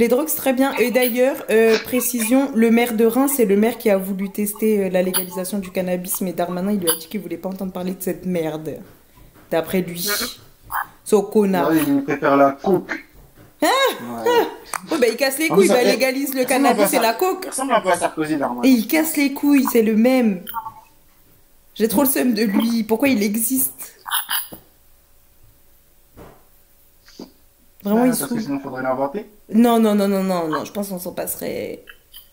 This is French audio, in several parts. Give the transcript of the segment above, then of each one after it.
Les drogues, c'est très bien. Et d'ailleurs, précision, le maire de Reims, c'est le maire qui a voulu tester la légalisation du cannabis, mais Darmanin, il lui a dit qu'il voulait pas entendre parler de cette merde. D'après lui. C'est au connard. Ouais, il préfère la coke. Ah Ouais. ouais, bah, il casse les couilles, bah, ça- légalise le ça ressemble un peu cannabis à et la coke. Ça ressemble un peu à Sarkozy, Et Darmanin. il casse les couilles, c'est le même. J'ai trop le seum de lui. Pourquoi il existe? Vraiment, il Parce que saoule. sinon, il faudrait l'inventer. Non, non, non, non, non, non. Je pense qu'on s'en passerait.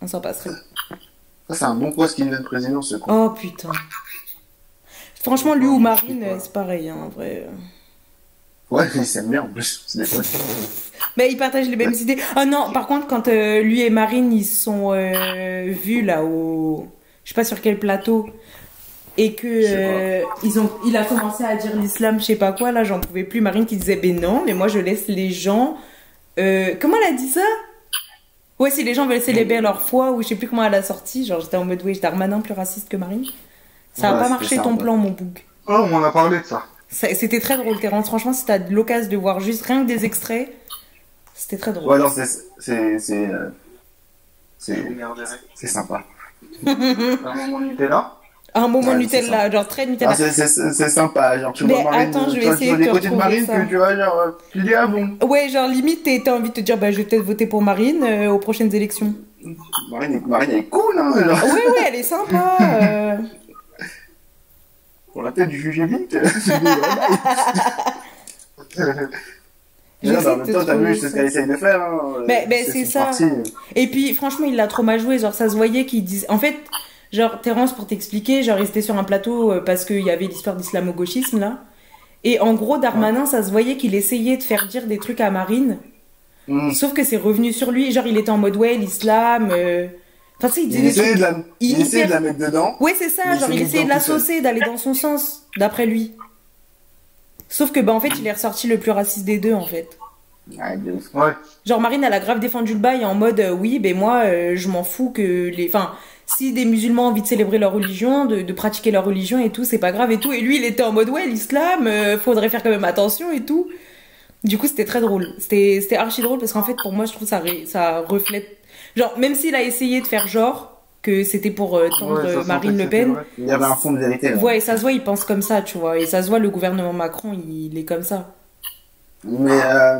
On s'en passerait. Ça, c'est un bon poste qu'il devient président, ce con. Oh putain. Franchement, lui ou Marine, c'est pareil, hein, en vrai. Ouais, il s'aime bien en plus. C'est des potes. Mais ils partagent les mêmes idées. Oh non, par contre, quand lui et Marine, ils se sont vus là au. Je sais pas sur quel plateau. Et que il a commencé à dire l'islam, je sais pas quoi, là, j'en pouvais plus. Marine qui disait, ben non, mais moi je laisse les gens. Comment elle a dit ça? Ouais, si les gens veulent célébrer leur foi, ou je sais plus comment elle a sorti. Genre, j'étais en mode, oui, Darmanin plus raciste que Marine. Ça a Ouais, pas c'était marché ça, ton ouais. plan, mon boug. Oh, on m'en a parlé de ça. C'était très drôle, Terence. Franchement, si t'as l'occasion de voir juste rien que des extraits, c'était très drôle. Ouais, non, c'est sympa. T'es là? Un moment Ouais, Nutella, genre très Nutella. Ah, c'est sympa, genre tu Mais vois Marine, attends, je vais tu vois, essayer tu vois de des te côtés de retrouver Marine ça. que tu vois, genre, tu dis ah bon. Ouais, genre limite, t'as envie de te dire, bah je vais peut-être voter pour Marine aux prochaines élections. Marine elle est cool, hein, genre. Ouais, ouais, elle est sympa. Pour la tête du juge vite. J'essaie En de même te temps, t'as trouver vu, c'est ce ça. qu'elle essaye de faire. Hein. C'est son ça. parti. Et puis, franchement, il l'a trop mal joué. Genre, ça se voyait qu'il disait. En fait, genre, Terence, pour t'expliquer, genre, ils étaient sur un plateau parce qu'il y avait l'histoire d'islamo-gauchisme là. Et en gros, Darmanin, ça se voyait qu'il essayait de faire dire des trucs à Marine. Mm. Sauf que c'est revenu sur lui. Genre, il était en mode, ouais, l'islam. Enfin, tu sais, il disait des trucs. Il essayait de hyper- la mettre dedans. Ouais, c'est ça. Mais Genre, c'est il mis essayait de dedans la tout seul. saucer, d'aller dans son sens, d'après lui. Sauf que, bah, en fait, il est ressorti le plus raciste des deux, en fait. Ouais, de ouf. Ouais. Genre Marine, elle a grave défendu le bail en mode oui, ben moi, je m'en fous que les. Enfin, si des musulmans ont envie de célébrer leur religion, de pratiquer leur religion et tout, c'est pas grave et tout. Et lui, il était en mode ouais, l'islam, faudrait faire quand même attention et tout. Du coup, c'était très drôle. C'était archi drôle parce qu'en fait, pour moi, je trouve que ça reflète. Genre, même s'il a essayé de faire genre que c'était pour tendre Ouais, ça sentait Marine que Le c'était Pen. vrai. Il y avait un fond de vérité là. Ouais, et ça se voit, il pense comme ça, tu vois. Et ça se voit, le gouvernement Macron, il est comme ça. Mais t'as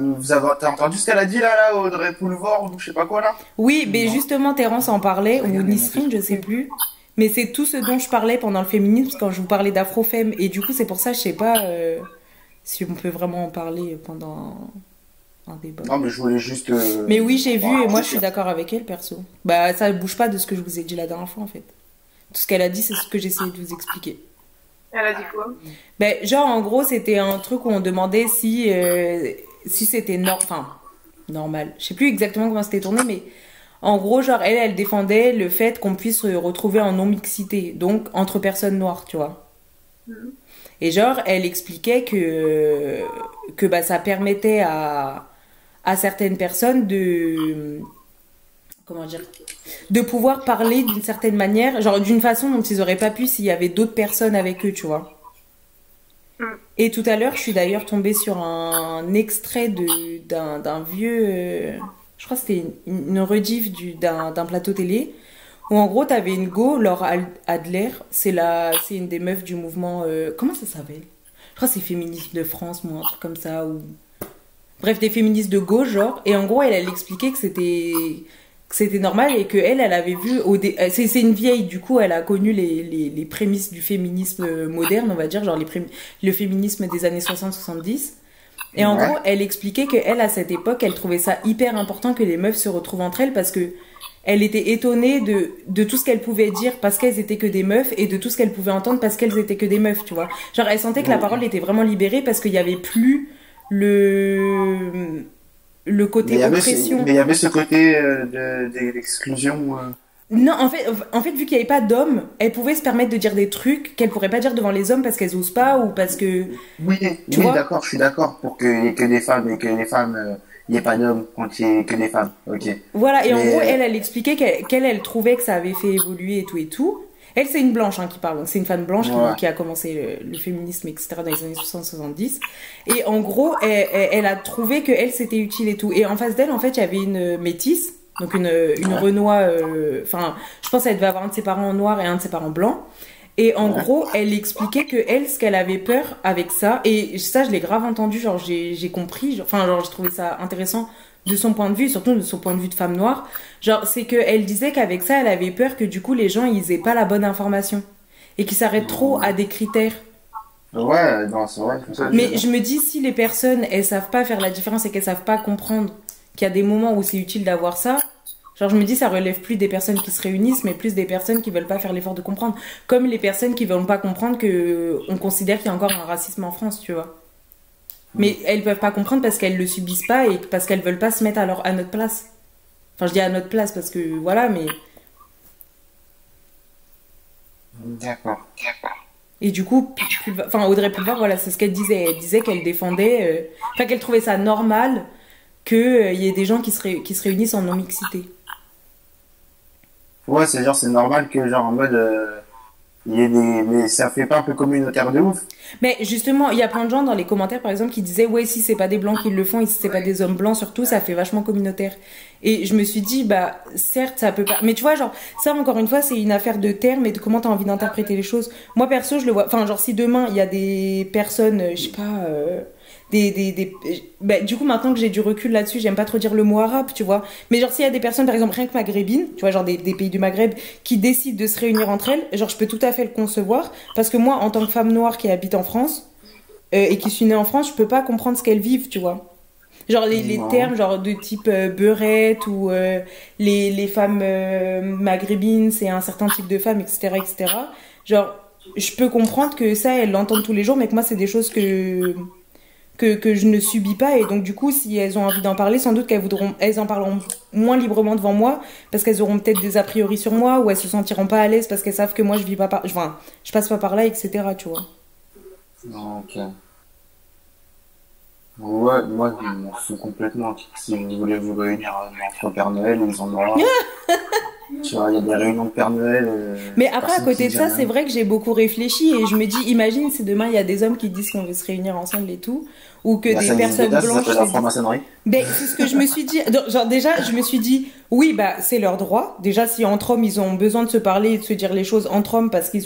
entendu ce qu'elle a dit là, Audrey Pulvar ou je sais pas quoi là? Oui, mais Non. justement, Terence en parlait, ou Regarde, Nisrine, je sais plus. Mais c'est tout ce dont je parlais pendant le féminisme quand je vous parlais d'afrofemme. Et du coup, c'est pour ça, je sais pas si on peut vraiment en parler pendant un débat. Non, mais je voulais juste. Mais oui, j'ai vu, et moi, je suis dire. d'accord avec elle, perso. Bah, ça bouge pas de ce que je vous ai dit la dernière fois, en fait. Tout ce qu'elle a dit, c'est ce que j'ai essayé de vous expliquer. Elle a dit quoi? Ben, genre, en gros, c'était un truc où on demandait si c'était normal. Je sais plus exactement comment c'était tourné, mais en gros, genre, elle défendait le fait qu'on puisse se retrouver en non-mixité, donc entre personnes noires, tu vois. Mhm. Et genre, elle expliquait que bah, ça permettait à certaines personnes de. Comment dire? De pouvoir parler d'une certaine manière, genre d'une façon dont ils auraient pas pu s'il y avait d'autres personnes avec eux, tu vois. Mm. Et tout à l'heure, je suis d'ailleurs tombée sur un extrait d'un vieux. Je crois que c'était une rediff d'un plateau télé. Où en gros, t'avais une go, Laure Adler. C'est une des meufs du mouvement. Comment ça s'appelle? Je crois que c'est Féministes de France, ou un truc comme ça. Ou... Bref, des féministes de gauche, genre. Et en gros, elle expliquait que c'était normal et que elle avait vu c'est une vieille, du coup elle a connu les prémices du féminisme moderne, on va dire, genre le féminisme des années 60-70. Et en gros, elle expliquait que elle, à cette époque, elle trouvait ça hyper important que les meufs se retrouvent entre elles parce que elle était étonnée de tout ce qu'elles pouvaient dire parce qu'elles étaient que des meufs et de tout ce qu'elles pouvaient entendre parce qu'elles étaient que des meufs, tu vois. Genre elle sentait que la parole était vraiment libérée parce qu'il y avait plus le côté oppression. Mais il y avait ce côté d'exclusion. Non, en fait, vu qu'il n'y avait pas d'hommes, elles pouvaient se permettre de dire des trucs qu'elles pourraient pas dire devant les hommes parce qu'elles osent pas ou parce que. Oui, Tu vois d'accord, je suis d'accord pour qu'il n'y ait que des femmes et que les femmes, il n'y ait pas d'hommes quand il n'y ait que des femmes. Ok. Voilà, et en Mais, gros, elle expliquait qu'elle elle trouvait que ça avait fait évoluer et tout et tout. Elle, c'est une blanche qui parle. Donc, c'est une femme blanche Ouais. qui a commencé le féminisme, etc. dans les années 60-70. Et en gros, elle a trouvé que elle, c'était utile et tout. Et en face d'elle, en fait, il y avait une métisse. Donc, une Ouais. Renois. Enfin, je pense qu'elle devait avoir un de ses parents noirs et un de ses parents blancs. Et en Ouais. gros, elle expliquait que elle, ce qu'elle avait peur avec ça, et ça, je l'ai grave entendu, genre, j'ai compris, enfin, genre, j'ai trouvé ça intéressant de son point de vue, surtout de son point de vue de femme noire. Genre, c'est qu'elle disait qu'avec ça, elle avait peur que du coup, les gens, ils aient pas la bonne information. Et qu'ils s'arrêtent trop à des critères. Ouais, non, c'est vrai, comme ça, tu veux Mais dire. je me dis, si les personnes, elles savent pas faire la différence et qu'elles savent pas comprendre qu'il y a des moments où c'est utile d'avoir ça, genre je me dis, ça relève plus des personnes qui se réunissent, mais plus des personnes qui veulent pas faire l'effort de comprendre. Comme les personnes qui veulent pas comprendre que on considère qu'il y a encore un racisme en France, tu vois. Mais elles peuvent pas comprendre parce qu'elles le subissent pas et parce qu'elles veulent pas se mettre à notre place. Enfin, je dis à notre place parce que voilà, mais. D'accord. Et du coup, enfin, Audrey Pulvar, voilà, c'est ce qu'elle disait. Elle disait qu'elle défendait. Enfin, qu'elle trouvait ça normal qu'il y ait des gens qui se réunissent en non-mixité. Ouais, c'est genre, c'est normal que, genre, en mode, il y ait des, mais ça fait pas un peu communautaire de ouf. Mais justement, il y a plein de gens dans les commentaires, par exemple, qui disaient ouais, si c'est pas des blancs qui le font et si c'est pas des hommes blancs, surtout, ça fait vachement communautaire. Et je me suis dit, bah, certes, ça peut pas. Mais tu vois, genre, ça, encore une fois, c'est une affaire de termes et de comment t'as envie d'interpréter les choses. Moi, perso, je le vois. Enfin, genre, si demain, il y a des personnes, je sais pas, bah, du coup, maintenant que j'ai du recul là-dessus, j'aime pas trop dire le mot arabe, tu vois. Mais genre, s'il y a des personnes, par exemple, rien que maghrébines, tu vois, genre des pays du Maghreb, qui décident de se réunir entre elles, genre, je peux tout à fait le concevoir. Parce que moi, en tant que femme noire qui habite en France, et qui suis née en France, je peux pas comprendre ce qu'elles vivent, tu vois. Genre les Non. termes genre de type beurette ou les femmes maghrébines, c'est un certain type de femmes, etc., etc. Genre, je peux comprendre que ça, elles l'entendent tous les jours, mais que moi, c'est des choses que je ne subis pas. Et donc, du coup, si elles ont envie d'en parler, sans doute elles en parleront moins librement devant moi, parce qu'elles auront peut-être des a priori sur moi, ou elles se sentiront pas à l'aise parce qu'elles savent que moi, je vis pas par, enfin, je passe pas par là, etc., tu vois. Non, ok. Ouais, moi, je m'en fous complètement. Si vous voulez vous réunir entre Père Noël, ils en auront. Tu vois, il y a des réunions de Père Noël, Mais après, à personne qui côté de dit ça, c'est rien. vrai que j'ai beaucoup réfléchi et je me dis, imagine si demain il y a des hommes qui disent qu'on veut se réunir ensemble et tout, ou que Bah, des ça existe personnes déjà, ça blanches s'appelle se la disent. franc-maçonnerie. Ben, c'est ce que je me suis dit. Genre, déjà, je me suis dit, oui, bah, c'est leur droit. Déjà, si entre hommes, ils ont besoin de se parler et de se dire les choses entre hommes parce ils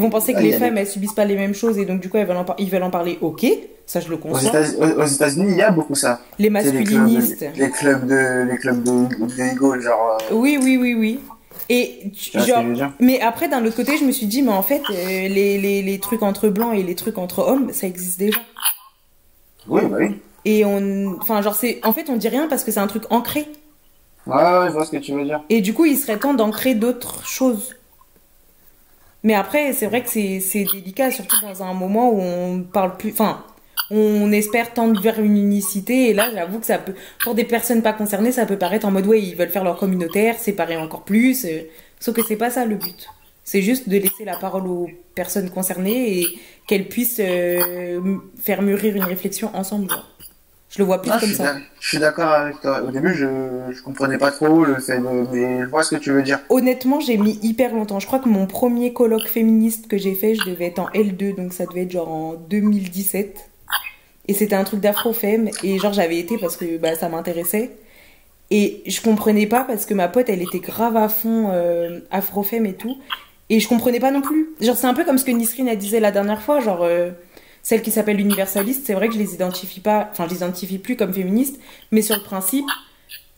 vont penser que Ah, il les y a femmes, elles subissent pas les mêmes choses et donc, du coup, ils veulent en parler, ok. Ça, je le conçois. Aux États-Unis, il y a beaucoup ça. Les C'est masculinistes. les clubs de Eagle, genre, Oui, oui, oui, oui. Et tu vois ce que genre, je veux dire? mais après d'un autre côté, je me suis dit, mais en fait, les trucs entre blancs et les trucs entre hommes, ça existe déjà. Oui, bah oui. Et enfin, genre en fait, on dit rien parce que c'est un truc ancré. Ouais, ouais, je vois ce que tu veux dire. Et du coup, il serait temps d'ancrer d'autres choses. Mais après, c'est vrai que c'est délicat, surtout dans un moment où on parle plus, enfin, on espère tendre vers une unicité. Et là, j'avoue que ça peut, pour des personnes pas concernées, ça peut paraître en mode ouais, ils veulent faire leur communautaire, séparer encore plus. Sauf que c'est pas ça le but. C'est juste de laisser la parole aux personnes concernées et qu'elles puissent faire mûrir une réflexion ensemble. Genre. Je le vois plus Non, comme ça. je suis d'accord avec toi. Au début, je comprenais pas trop le fait de, mais je vois ce que tu veux dire. Honnêtement, j'ai mis hyper longtemps. Je crois que mon premier colloque féministe que j'ai fait, je devais être en L2, donc ça devait être genre en 2017. Et c'était un truc d'afrofemme. Et genre, j'avais été parce que bah, ça m'intéressait. Et je comprenais pas parce que ma pote, elle était grave à fond afrofemme et tout. Et je comprenais pas non plus. Genre, c'est un peu comme ce que Nisrine a disait la dernière fois. Genre, celle qui s'appelle universaliste, c'est vrai que je les identifie pas, enfin, je les identifie plus comme féministes. Mais sur le principe,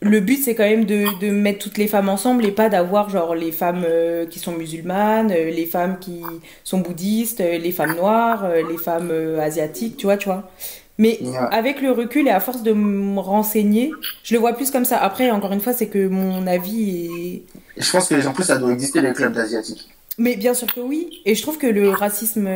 le but, c'est quand même de mettre toutes les femmes ensemble et pas d'avoir, genre, les femmes qui sont musulmanes, les femmes qui sont bouddhistes, les femmes noires, les femmes asiatiques, tu vois. Mais Ouais. avec le recul et à force de me renseigner, je le vois plus comme ça. Après, encore une fois, c'est que mon avis est... Et je pense que en plus, ça doit exister les clubs d'asiatiques. Mais bien sûr que oui. Et je trouve que le racisme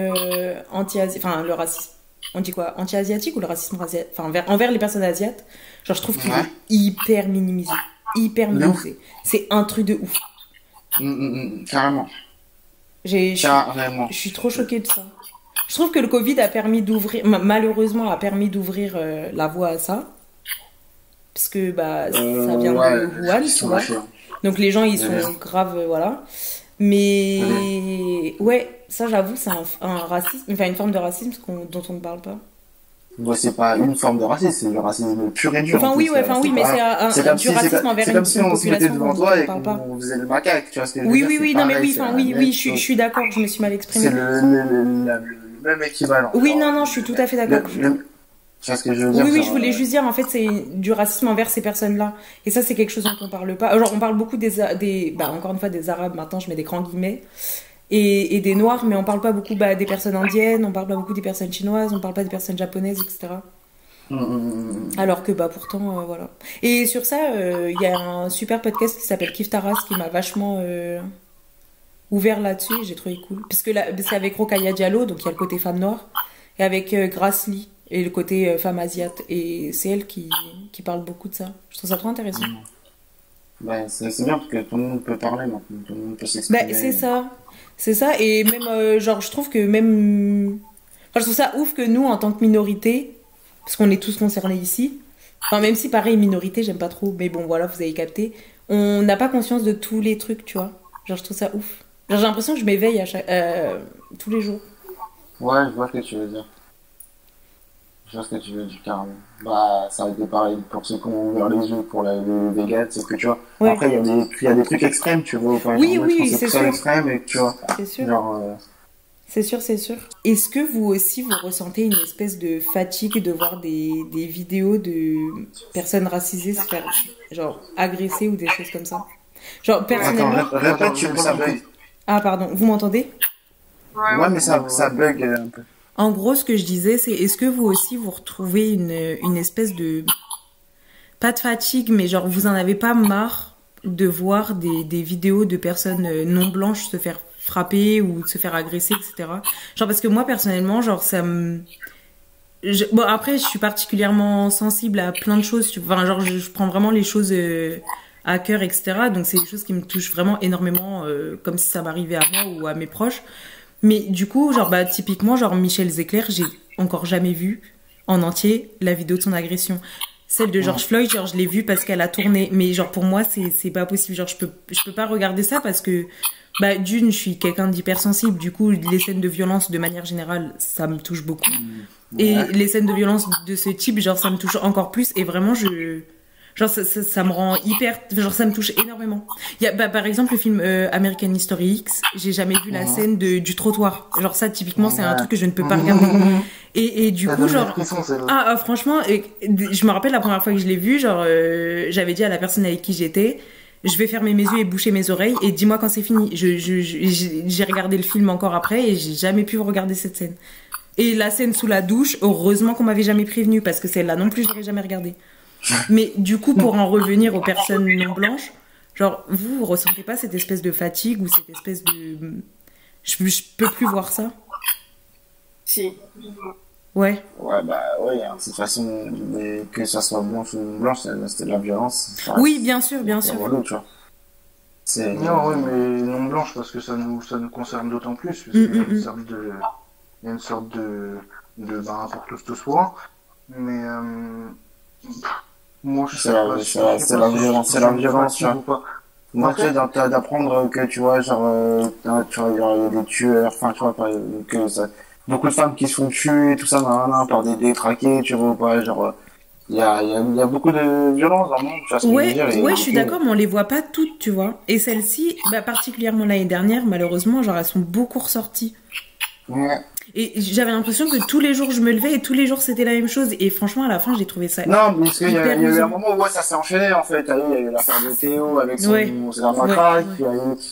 anti-asiatique... Enfin, le racisme... On dit quoi? Anti-asiatique ou le racisme enfin, envers les personnes asiates? Genre, je trouve qu'il Ouais. est hyper minimisé. Hyper De ouf. minimisé. C'est un truc de ouf. Carrément. J'ai, je, Carrément. je suis trop choquée de ça. Je trouve que le Covid a permis d'ouvrir... Malheureusement, a permis d'ouvrir la voie à ça. Parce que bah, ça vient Ouais, de Wuhan, ils tu sont vois. lâchés. Donc les gens, ils Ouais. sont graves, voilà. Mais ouais, ça j'avoue, c'est un racisme, enfin une forme de racisme dont on ne parle pas. Moi, c'est pas une forme de racisme, c'est le racisme pur et dur. En Enfin plus, enfin oui, c'est mais pas, c'est c'est comme du si, racisme envers c'est comme si une on se mettait population devant dont toi on et parle pas. qu'on faisait le macaque, tu vois ce que je veux Oui, dire, oui, c'est oui, non mais pareil, oui, c'est enfin la oui, même oui, je chose. suis d'accord, je me suis mal C'est exprimée. le même équivalent, Oui, genre, non, non, je suis tout à fait d'accord. tu vois ce que je veux dire, Oui, oui, je genre, voulais juste dire, en fait, c'est du racisme envers ces personnes-là. Et ça, c'est quelque chose dont on parle pas. Genre, on parle beaucoup bah, encore une fois, des Arabes, maintenant, je mets des grands guillemets, et des Noirs, mais on parle pas beaucoup, bah, des personnes indiennes, on parle pas beaucoup des personnes chinoises, on parle pas des personnes japonaises, etc. Alors que, bah, pourtant, voilà. Et sur ça, il y a un super podcast qui s'appelle Kif Taras qui m'a vachement ouvert là-dessus, et j'ai trouvé cool. Parce que là, c'est avec Rokhaya Diallo, donc il y a le côté femme noire, et avec Grace Lee, et le côté femme asiate. Et c'est elle qui parle beaucoup de ça. Je trouve ça trop intéressant. ben, c'est bien parce que tout le monde peut parler maintenant, tout le monde peut Bah, s'exprimer. c'est ça. C'est ça, et même, genre, je trouve que même. Enfin, je trouve ça ouf que nous, en tant que minorité, parce qu'on est tous concernés ici, enfin, même si pareil, minorité, j'aime pas trop, mais bon, voilà, vous avez capté, on n'a pas conscience de tous les trucs, tu vois. Genre, je trouve ça ouf. Genre, j'ai l'impression que je m'éveille tous les jours. Ouais, je vois ce que tu veux dire. Je vois ce que tu veux dire, carrément. Bah, ça a été pareil pour ceux qui ont ouvert les yeux pour les véganes, c'est que tu vois. Ouais. Après, il y a des trucs extrêmes, tu vois. Enfin, Oui, genre, moi, je oui, pense que c'est c'est très sûr. extrême et que, tu vois. C'est sûr. Genre, C'est sûr, c'est sûr. Est-ce que vous aussi, vous ressentez une espèce de fatigue de voir des vidéos de personnes racisées se faire, genre, agresser ou des choses comme ça? Genre, attends, personnellement... répète, ça bug. Ah, pardon, vous m'entendez? Ouais, mais ça bug un peu. En gros, ce que je disais, c'est est-ce que vous aussi, vous retrouvez une espèce de... Pas de fatigue, mais genre, vous en avez pas marre de voir des vidéos de personnes non blanches se faire frapper ou se faire agresser, etc. Genre, parce que moi, personnellement, genre, ça me... Bon, après, je suis particulièrement sensible à plein de choses. Enfin, genre, je prends vraiment les choses à cœur, etc. Donc, c'est des choses qui me touchent vraiment énormément, comme si ça m'arrivait à moi ou à mes proches. Mais du coup, genre, bah, typiquement, genre, Michel Zecler, j'ai encore jamais vu en entier la vidéo de son agression. Celle de George Floyd, genre, je l'ai vue parce qu'elle a tourné. Mais genre, pour moi, c'est pas possible. Genre, je peux pas regarder ça parce que, bah, d'une, je suis quelqu'un d'hypersensible. Du coup, les scènes de violence, de manière générale, ça me touche beaucoup. Et les scènes de violence de ce type, genre, ça me touche encore plus. Et vraiment, genre, ça me rend hyper... Genre, ça me touche énormément. Il y a, bah, par exemple, le film American History X, j'ai jamais vu la scène du trottoir. Genre, ça, typiquement, c'est un truc que je ne peux pas regarder. Et du coup, genre... franchement, je me rappelle la première fois que je l'ai vu, genre, j'avais dit à la personne avec qui j'étais, je vais fermer mes yeux et boucher mes oreilles, et dis-moi quand c'est fini. J'ai regardé le film encore après, et j'ai jamais pu regarder cette scène. Et la scène sous la douche, heureusement qu'on m'avait jamais prévenu, parce que celle-là non plus, je l'aurais jamais regardée. Mais du coup, pour en revenir aux personnes non blanches, genre, vous ressentez pas cette espèce de fatigue ou cette espèce de... Je peux plus voir ça. Si. Ouais. Ouais, bah, ouais, hein, de toute façon, que ça soit blanche ou non blanche, c'est de la violence. Oui, bien sûr, bien C'est sûr. relou, tu vois. Non, oui, mais non blanche, parce que ça nous concerne d'autant plus, parce qu'il y a une sorte de pour tous ce soir. Mais, moi, je sais pas. C'est la violence, tu vois. Moi, tu sais, d'apprendre que, tu vois, genre, tu vois, il y a des tueurs, enfin, tu vois, que ça, beaucoup de femmes qui se font tuer, tout ça, par des détraqués, tu vois, pas, genre, il y a beaucoup de violence dans le monde, tu vois ce que je veux dire. Ouais, je suis d'accord, mais on les voit pas toutes, tu vois. Et celles-ci, bah, particulièrement l'année dernière, malheureusement, genre, elles sont beaucoup ressorties. Ouais. Et j'avais l'impression que tous les jours je me levais et tous les jours c'était la même chose. Et franchement, à la fin, j'ai trouvé ça. Non, parce qu'il y a eu amusant. un moment où ça s'est enchaîné, en fait. Il y a eu l'affaire de Théo avec son Ouais. puis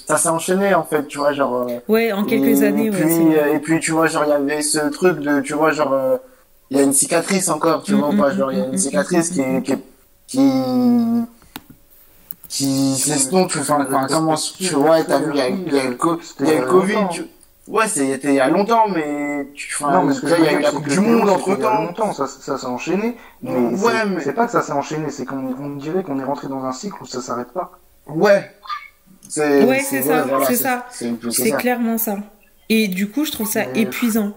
ça s'est enchaîné, en fait, tu vois, genre. Ouais, en quelques années, ouais. C'est Et puis, tu vois, genre, il y avait ce truc de, tu vois, genre, il y a une cicatrice encore, tu vois, pas, genre, il y a une cicatrice qui s'estompe, enfin, comment, tu vois, t'as vu, il y a eu le Covid, ouais, c'était il y a longtemps, mais non, mais ce que il y a eu la Coupe du Monde entre Il y a temps. longtemps, ça s'est enchaîné. Mais Ouais, mais c'est pas que ça s'est enchaîné, c'est qu'on dirait qu'on est rentré dans un cycle où ça s'arrête pas. ouais, c'est ça, voilà, c'est ça. C'est clairement ça. Et du coup, je trouve ça épuisant.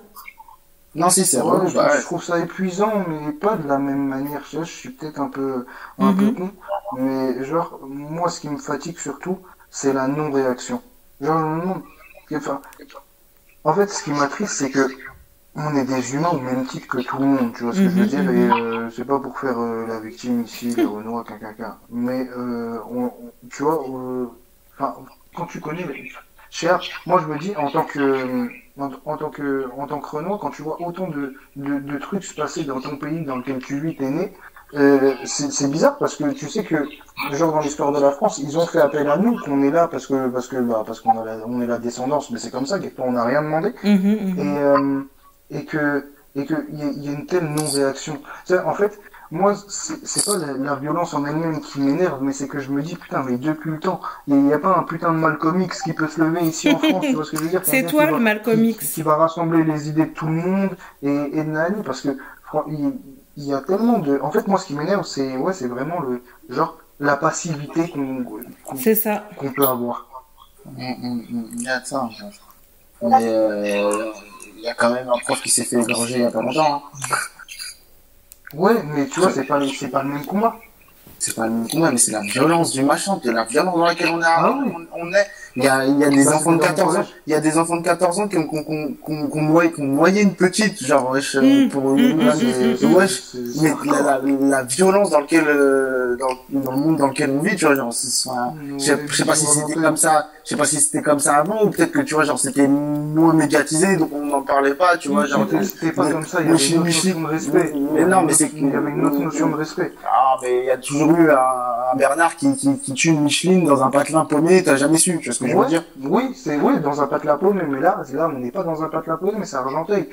Non, si, c'est Ouais, vrai, je trouve ça épuisant, mais pas de la même manière. Je suis peut-être un peu con, mais genre, moi, ce qui me fatigue surtout, c'est la non-réaction. Genre, non. Enfin, en fait, ce qui m'attriste, c'est que on est des humains au même titre que tout le monde, tu vois ce que je veux dire, et c'est pas pour faire la victime ici, le Renoir, caca, mais tu vois, enfin, quand tu connais, cher, moi je me dis en tant que Renoir, quand tu vois autant de trucs se passer dans ton pays dans lequel tu vis, t'es né, c'est bizarre parce que tu sais que genre dans l'histoire de la France, ils ont fait appel à nous, qu'on est là parce qu'on on est la descendance, mais c'est comme ça, quelquefois on n'a rien demandé et et que il y a une telle non-réaction. En fait, moi, c'est pas la violence en elle-même qui m'énerve, mais c'est que je me dis, putain, mais depuis le temps, il n'y a pas un putain de Malcolm X qui peut se lever ici en France, tu vois ce que je veux dire? C'est toi le Malcolm Qui X. va rassembler les idées de tout le monde et de Nani, parce que il y a tellement de... En fait, moi, ce qui m'énerve, c'est vraiment genre, la passivité C'est ça. qu'on peut avoir. Il y a de ça, en fait. Mais il y a quand même un prof qui s'est fait égorger il y a pas longtemps. Hein. Ouais, mais tu vois, c'est pas le même combat. C'est pas le même combat, mais c'est la violence du machin, de la violence dans laquelle Ah oui. on est. Il y a des Bah, enfants de c'était dans mon 14 ans, collège. il y a des enfants de 14 ans qui ont noyé une petite, genre, wesh, pour Là, c'est... wesh. c'est Mais grave. la violence dans lequel, dans le monde dans lequel on vit, tu vois, genre, je sais pas si c'était comme ça, je sais pas si c'était comme ça avant, ou peut-être que, tu vois, genre, c'était moins médiatisé, donc on n'en parlait pas, tu vois, genre, C'était pas comme ça, il y avait une autre notion de respect. Mais non, mais c'est Il y avait une autre notion de respect. ah, mais il y a toujours eu un Bernard qui tue une Micheline dans un patelin paumé, t'as jamais su, tu vois ce que je veux Ouais, dire? oui, dans un patelin paumé, mais là, on n'est pas dans un patelin paumé, mais c'est Argenteuil.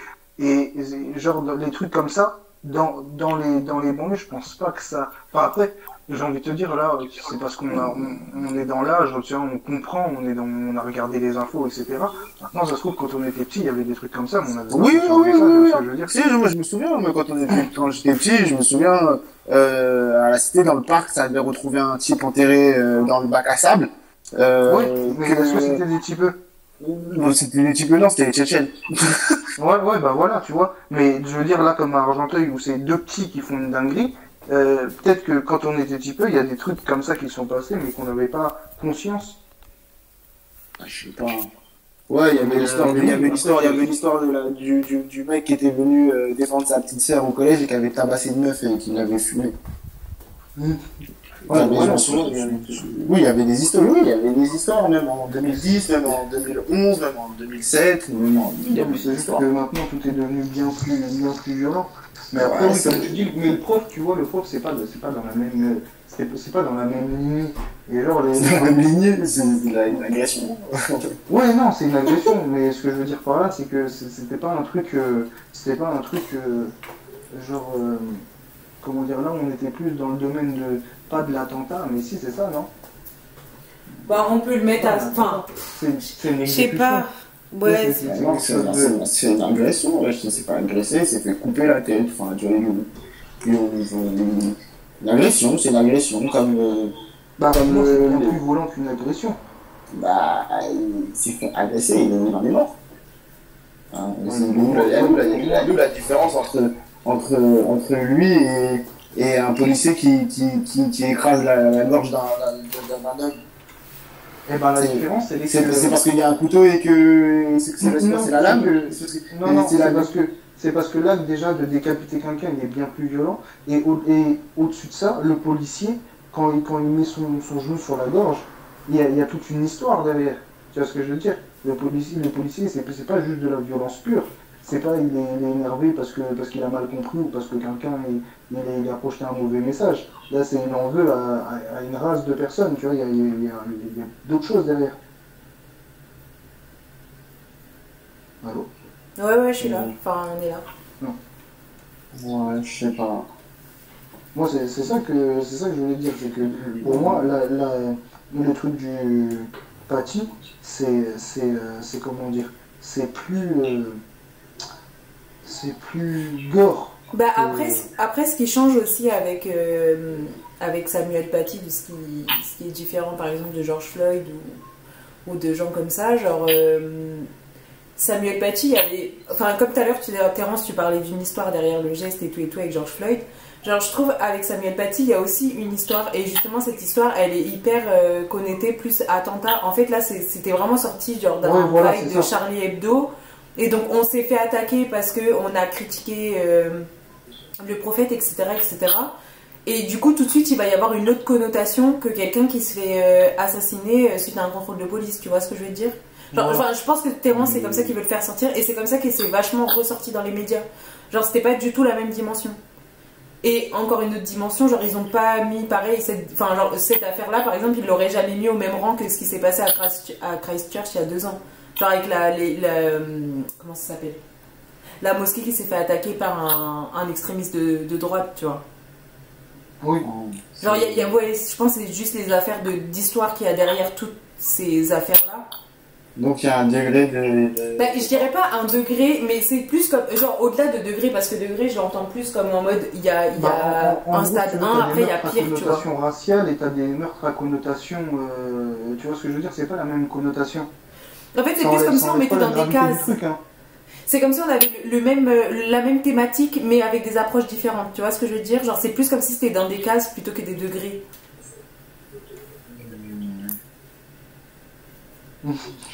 Genre, les trucs comme ça, dans les banlieues, je pense pas que ça. Enfin, après, j'ai envie de te dire, là, c'est parce on est dans l'âge, tu vois, on comprend, on a regardé les infos, etc. Maintenant, ça se trouve, quand on était petit, il y avait des trucs comme ça, mais on avait pas Oui, conscience oui, de ça, tu vois oui, ce oui. que je veux dire. Si, moi je me souviens, moi, quand j'étais petit, je me souviens, à la cité, dans le parc, ça avait retrouvé un type enterré dans le bac à sable. Ouais, mais est-ce que c'était des types? Bon, c'était des types, non, c'était les Tchétchènes. Ouais, bah voilà, tu vois. Mais je veux dire, là, comme à Argenteuil, où c'est deux petits qui font une dinguerie, peut-être que quand on était petit peu, il y a des trucs comme ça qui sont passés, mais qu'on n'avait pas conscience. Ah, je sais pas. Ouais, il y avait l'histoire du mec qui était venu défendre sa petite sœur au collège et qui avait tabassé une meuf et qui l'avait fumé. Ouais, mais je m'en souviens. Oui, il y avait des histoires. Oui, il y avait des histoires, même en 2010, même en 2011, même en 2007. Il y avait C'est des juste histoires. que maintenant, tout est devenu bien plus violent. Mais après, Ouais, oui, comme tu dis, mais le prof, tu vois, le prof, c'est pas dans la même, c'est pas dans la même lignée. Et genre, C'est dans la même lignée, c'est une agression. ouais, non, c'est une agression, mais ce que je veux dire par là, c'est que c'était pas un truc, genre, comment dire, là, on était plus dans le domaine de, pas de l'attentat, mais si, c'est ça, non? Bah, on peut le mettre à. Enfin, C'est une je sais exécution. pas. Ouais, Non, c'est une agression, ouais, c'est pas agressé, c'est fait couper la tête, enfin, tu vois, une agression, c'est une agression, comme, Bah, comme, moi, c'est bien plus violent qu'une agression. bah, il s'est fait agresser, il en est mort. Hein, c'est d'où la différence entre lui et un policier qui écrase la gorge d'un homme. Et ben, la différence, c'est C'est parce qu'il y a un couteau et que c'est la lame. Non, c'est parce que l'acte déjà de décapiter quelqu'un, il est bien plus violent. Et au-dessus de ça, le policier, quand il met son genou sur la gorge, il y a toute une histoire derrière. Tu vois ce que je veux dire? Le policier, c'est pas juste de la violence pure. C'est pas il est énervé parce qu'il a mal compris ou parce que quelqu'un il a projeté un mauvais message. Là, il en veut à une race de personnes. Tu vois, il y a d'autres choses derrière. Allô? ouais, je suis là. Enfin, on est là. Ouais, je sais pas. Moi, c'est ça que je voulais dire, c'est que pour moi, le truc du Paty, c'est comment dire, c'est plus gore. Bah, après, ce qui change aussi avec Samuel Paty, de ce qui est différent, par exemple, de George Floyd ou de gens comme ça, genre. Samuel Paty, il y avait. Enfin, comme tout à l'heure, Terence, tu parlais d'une histoire derrière le geste et tout avec George Floyd. Genre, je trouve avec Samuel Paty, il y a aussi une histoire, et justement, cette histoire, elle est hyper connectée plus attentat. En fait, là, c'était vraiment sorti genre d'un bail de Charlie Hebdo, et donc on s'est fait attaquer parce qu'on a critiqué le prophète, etc., etc. Et du coup, tout de suite, il va y avoir une autre connotation que quelqu'un qui se fait assassiner suite à un contrôle de police, tu vois ce que je veux dire? Genre, je pense que tellement c'est comme ça qu'ils veulent faire sortir, et c'est comme ça que c'est vachement ressorti dans les médias. Genre, c'était pas du tout la même dimension. Et encore une autre dimension, genre ils ont pas mis pareil, cette affaire-là par exemple, ils l'auraient jamais mis au même rang que ce qui s'est passé à Christchurch il y a 2 ans. Genre avec comment ça s'appelle? La mosquée qui s'est fait attaquer par un extrémiste de droite, tu vois. Oui. Genre ouais, je pense que c'est juste les affaires d'histoire qu'il y a derrière toutes ces affaires-là. Donc il y a un degré de... Bah, je dirais pas un degré, mais c'est plus comme, genre au-delà de degré, parce que degré je l'entends plus comme en mode il y a un stade 1, après il y a pire, tu vois. T'as des connotations raciales et t'as des meurtres à connotation, tu vois ce que je veux dire, c'est pas la même connotation. En fait c'est plus comme si on mettait dans des cases. C'est comme si on avait la même thématique mais avec des approches différentes, tu vois ce que je veux dire? Genre c'est plus comme si c'était dans des cases plutôt que des degrés.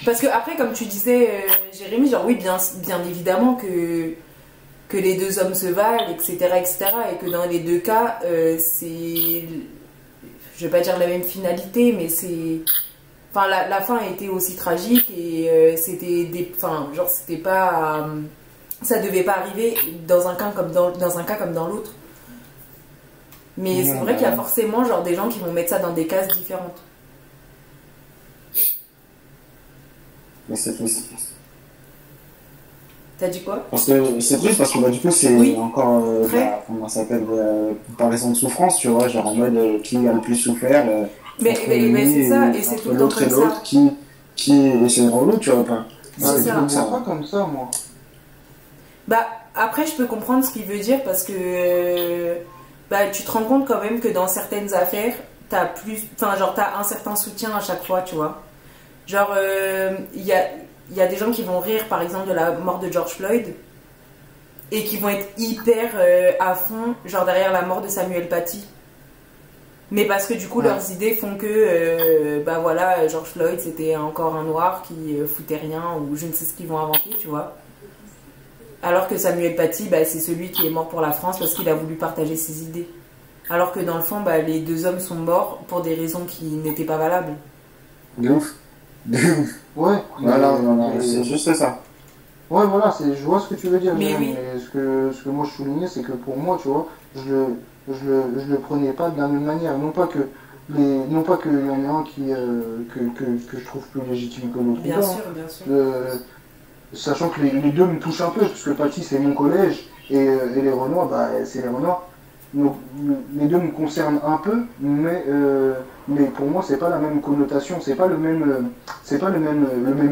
Parce que après, comme tu disais, Jérémy, genre oui, bien évidemment que les deux hommes se valent, etc., etc., et que dans les deux cas, c'est, je vais pas dire la même finalité, mais c'est, enfin, la fin a été aussi tragique et genre c'était pas, ça devait pas arriver dans un cas comme dans l'autre. Mais c'est vrai qu'il y a forcément genre des gens qui vont mettre ça dans des cases différentes. Mais c'est triste. T'as dit quoi? Parce que c'est triste parce que bah, du coup c'est encore comment ça s'appelle comparaison de souffrance, tu vois, genre en mode qui a le plus souffert mais c'est ça, et c'est tout le temps l'autre et l'autre qui et c'est relou, tu vois pas. C'est ça. Pas comme ça moi. Bah après je peux comprendre ce qu'il veut dire parce que bah tu te rends compte quand même que dans certaines affaires t'as un certain soutien à chaque fois, tu vois. Genre, il y a des gens qui vont rire, par exemple, de la mort de George Floyd et qui vont être hyper à fond, genre derrière la mort de Samuel Paty. Mais parce que du coup, leurs idées font que, bah voilà, George Floyd, c'était encore un noir qui foutait rien ou je ne sais ce qu'ils vont inventer, tu vois. Alors que Samuel Paty, bah, c'est celui qui est mort pour la France parce qu'il a voulu partager ses idées. Alors que dans le fond, bah, les deux hommes sont morts pour des raisons qui n'étaient pas valables. De ouf. Ouais. Voilà, c'est juste ça. Ouais, voilà, je vois ce que tu veux dire. Mais oui. Mais ce que moi je soulignais, c'est que pour moi, tu vois, je le prenais pas de la même manière. Non pas qu'il y en ait un que je trouve plus légitime que l'autre. Bien sûr, bien sûr. Sachant que les deux me touchent un peu, parce que Paty c'est mon collège et les Renois, bah c'est les Renois. Donc, les deux me concernent un peu, mais pour moi c'est pas la même connotation, c'est pas le même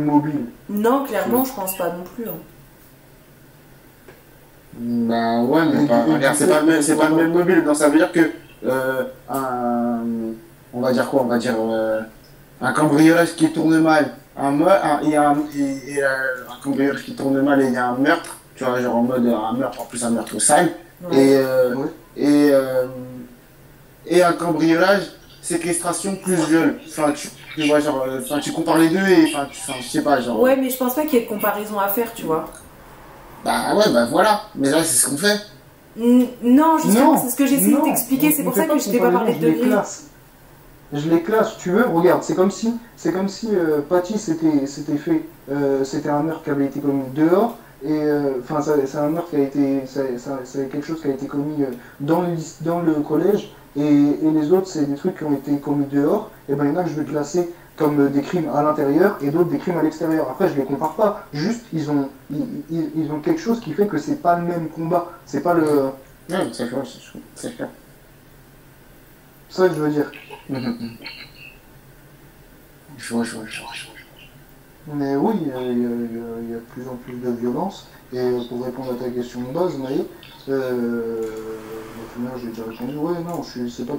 mobile. Non, clairement, je pense pas non plus. Hein. Bah ouais, mais regarde, c'est pas le même mobile, donc ça veut dire que on va dire quoi? On va dire un cambriolage qui tourne mal, un cambriolage qui tourne mal et il y a un meurtre, tu vois, genre en mode un meurtre, en plus un meurtre sale, ouais. Et un cambriolage, séquestration plus viol. Enfin, tu vois, genre, tu compares les deux et, je sais pas, genre. Ouais, mais je pense pas qu'il y ait de comparaison à faire, tu vois. Bah ouais, bah voilà. Mais là, c'est ce qu'on fait. Non, justement, c'est ce que j'essaie de t'expliquer. C'est pour ça que je t'ai pas parlé de degrés. Je les classe, tu veux, regarde, c'est comme si Paty c'était un meurtre qui avait été commis dehors, et c'est un meurtre qui a été, c'est quelque chose qui a été commis dans le collège, et les autres c'est des trucs qui ont été commis dehors, et ben il y en a que je vais classer comme des crimes à l'intérieur et d'autres des crimes à l'extérieur. Après je les compare pas, juste ils ont quelque chose qui fait que c'est pas le même combat, c'est pas le... Ouais, c'est clair. C'est ça que je veux dire. Je vois. Mais oui, il y a de plus en plus de violence. Et pour répondre à ta question de base, Maë, j'ai déjà répondu. Ouais, non, c'est pas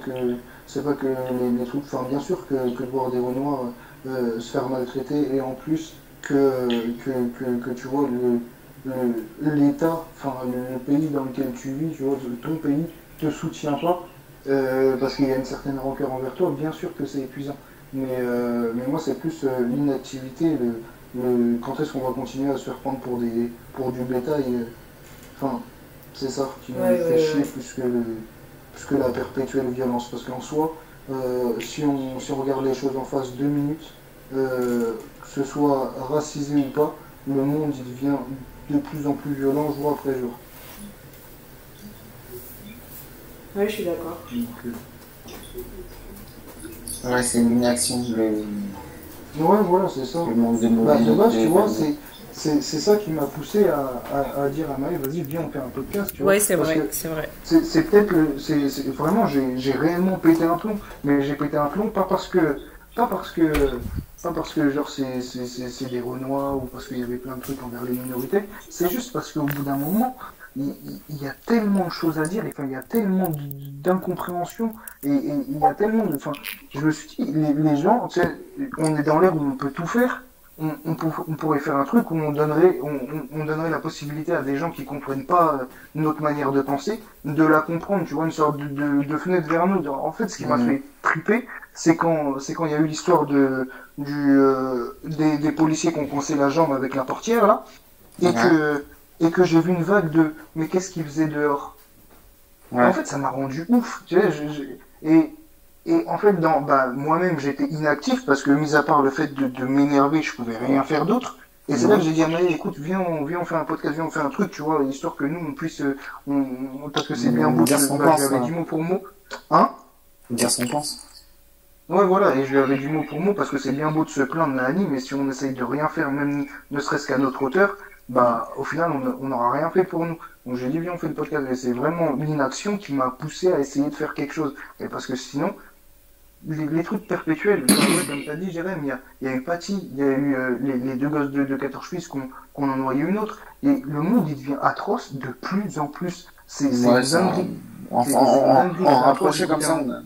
que les trucs. Enfin, bien sûr que de voir des Renois se faire maltraiter et en plus que tu vois l'État, enfin le pays dans lequel tu vis, tu vois, ton pays te soutient pas, parce qu'il y a une certaine rancœur envers toi, bien sûr que c'est épuisant. Mais moi, c'est plus l'inactivité, quand est-ce qu'on va continuer à se faire prendre pour du bétail. Enfin, c'est ça qui Ouais, me fait ouais, chier ouais. plus que la perpétuelle violence. Parce qu'en soi, si on regarde les choses en face 2 minutes, que ce soit racisé ou pas, le monde il devient de plus en plus violent jour après jour. Ouais, je suis d'accord. Donc, Ouais, c'est une inaction, ouais, voilà, c'est ça. le manque de Bah, de base, tu mobilité. vois, c'est ça qui m'a poussé à dire à Maë, vas-y, viens, on fait un podcast, tu vois. Ouais, c'est Parce vrai, que c'est vrai. c'est peut-être vraiment, j'ai réellement pété un plomb. Mais j'ai pété un plomb pas parce que, pas parce que, genre, c'est des Renois ou parce qu'il y avait plein de trucs envers les minorités. C'est juste parce qu'au bout d'un moment, il y a tellement de choses à dire, enfin, il y a tellement d'incompréhension, et il y a tellement de, enfin, je me suis dit, les gens, tu sais, on est dans l'ère où on peut tout faire. On pourrait faire un truc où on donnerait la possibilité à des gens qui comprennent pas notre manière de penser, de la comprendre, tu vois, une sorte de fenêtre vers nous. En fait, ce qui m'a Mhm. fait triper, c'est quand il y a eu l'histoire des policiers qui ont coincé la jambe avec la portière, là, et Ouais, que j'ai vu une vague de, mais qu'est-ce qu'ils faisaient dehors? Et en ouais. fait, ça m'a rendu ouf. Tu sais, et en fait, moi-même, j'étais inactif parce que, mis à part le fait de m'énerver, je pouvais rien faire d'autre. Et c'est là que Mhm. j'ai dit à Maë, écoute, viens, on fait un podcast, viens, on fait un truc, tu vois, histoire que nous, on puisse, parce que c'est bien beau Dire ce qu'on bah, je lui pense, avais ouais. dit mot pour mot. Hein? Dire ce qu'on pense. Ouais, voilà, et je lui avais dit mot pour mot parce que c'est bien beau de se plaindre, Nani, mais si on essaye de rien faire, même ne serait-ce qu'à notre hauteur, bah, au final, on n'aura rien fait pour nous. Donc j'ai dit, viens, on fait le podcast. Et c'est vraiment l'inaction qui m'a poussé à essayer de faire quelque chose. Et parce que sinon, les trucs perpétuels, enfin, ouais, comme t'as dit, Jérém, il y a eu Patty, il y a eu les deux gosses de 14 fils qu'on en noyé une autre. Et le monde, il devient atroce de plus en plus. C'est Ouais, une dinguerie. enfin, C'est une dinguerie. en C'est à toi rapproché comme d'écouter ça, un...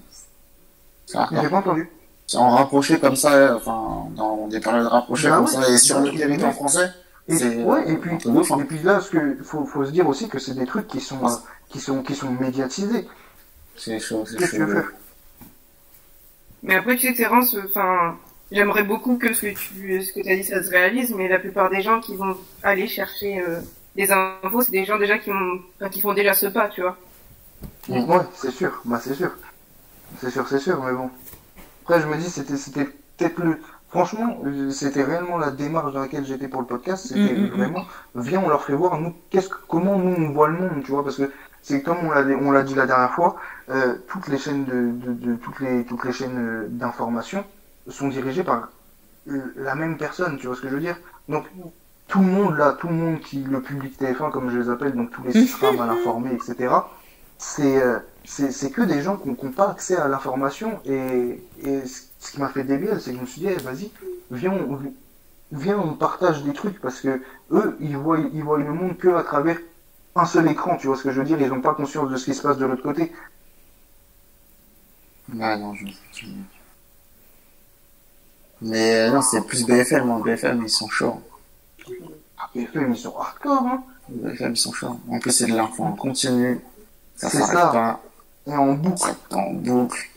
c'est hardcore. J'ai pas entendu. En rapproché comme ça, enfin, dans des périodes rapprochées Bah comme ouais, ça, et sur bah le ouais, et territoire même, français, c'est ouais, un truc de ouf, et hein. puis là, faut se dire aussi que c'est des trucs qui sont médiatisés. C'est chaud, c'est Qu'est-ce que tu veux chaud. faire? Mais après, tu sais, Terence, enfin, j'aimerais beaucoup que ce que tu as dit, ça se réalise, mais la plupart des gens qui vont aller chercher des infos, c'est des gens déjà qui font déjà ce pas, tu vois. Mm. Ouais, c'est sûr, bah c'est sûr, mais bon. Après, je me dis, c'était peut-être franchement, c'était réellement la démarche dans laquelle j'étais pour le podcast, Mm, c'était mm, mm. vraiment, viens, on leur fait voir, nous, comment nous, on voit le monde, tu vois, parce que c'est comme on l'a dit la dernière fois, toutes les chaînes toutes les chaînes d'information sont dirigées par la même personne, tu vois ce que je veux dire? Donc, tout le monde le public TF1, comme je les appelle, donc tous les sites mal informés, etc., c'est que des gens qui n'ont pas accès à l'information. Et ce qui m'a fait débile, c'est que je me suis dit, eh, vas-y, viens, on partage des trucs, parce que eux, ils voient le monde que à travers un seul écran, tu vois ce que je veux dire? Ils n'ont pas conscience de ce qui se passe de l'autre côté. Ouais, non, mais non, c'est plus BFM, non, BFM, ils sont chauds. Ah, BFM, ils sont hardcore, hein. BFM, ils sont chauds. En plus, c'est de l'info en continu, ça C'est s'arrête ça. pas, Et en boucle. ça t'en boucle.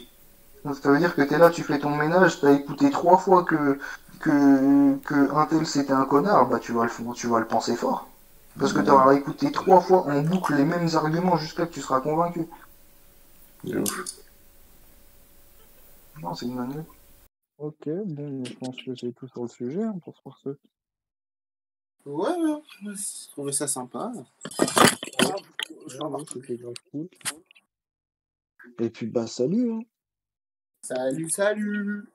Donc, ça veut dire que t'es là, tu fais ton ménage, t'as écouté 3 fois que un tel c'était un connard, bah tu vas le penser fort. Parce que t'auras écouté 3 fois en boucle les mêmes arguments jusqu'à que tu seras convaincu. De ouf. Non, c'est une dinguerie. Ok, bon, je pense que c'est tout sur le sujet, hein, pour ce. Ouais, ouais, j'ai trouvé ça sympa. Ouais, c'était grave cool. Et puis bah salut, hein. Salut, salut!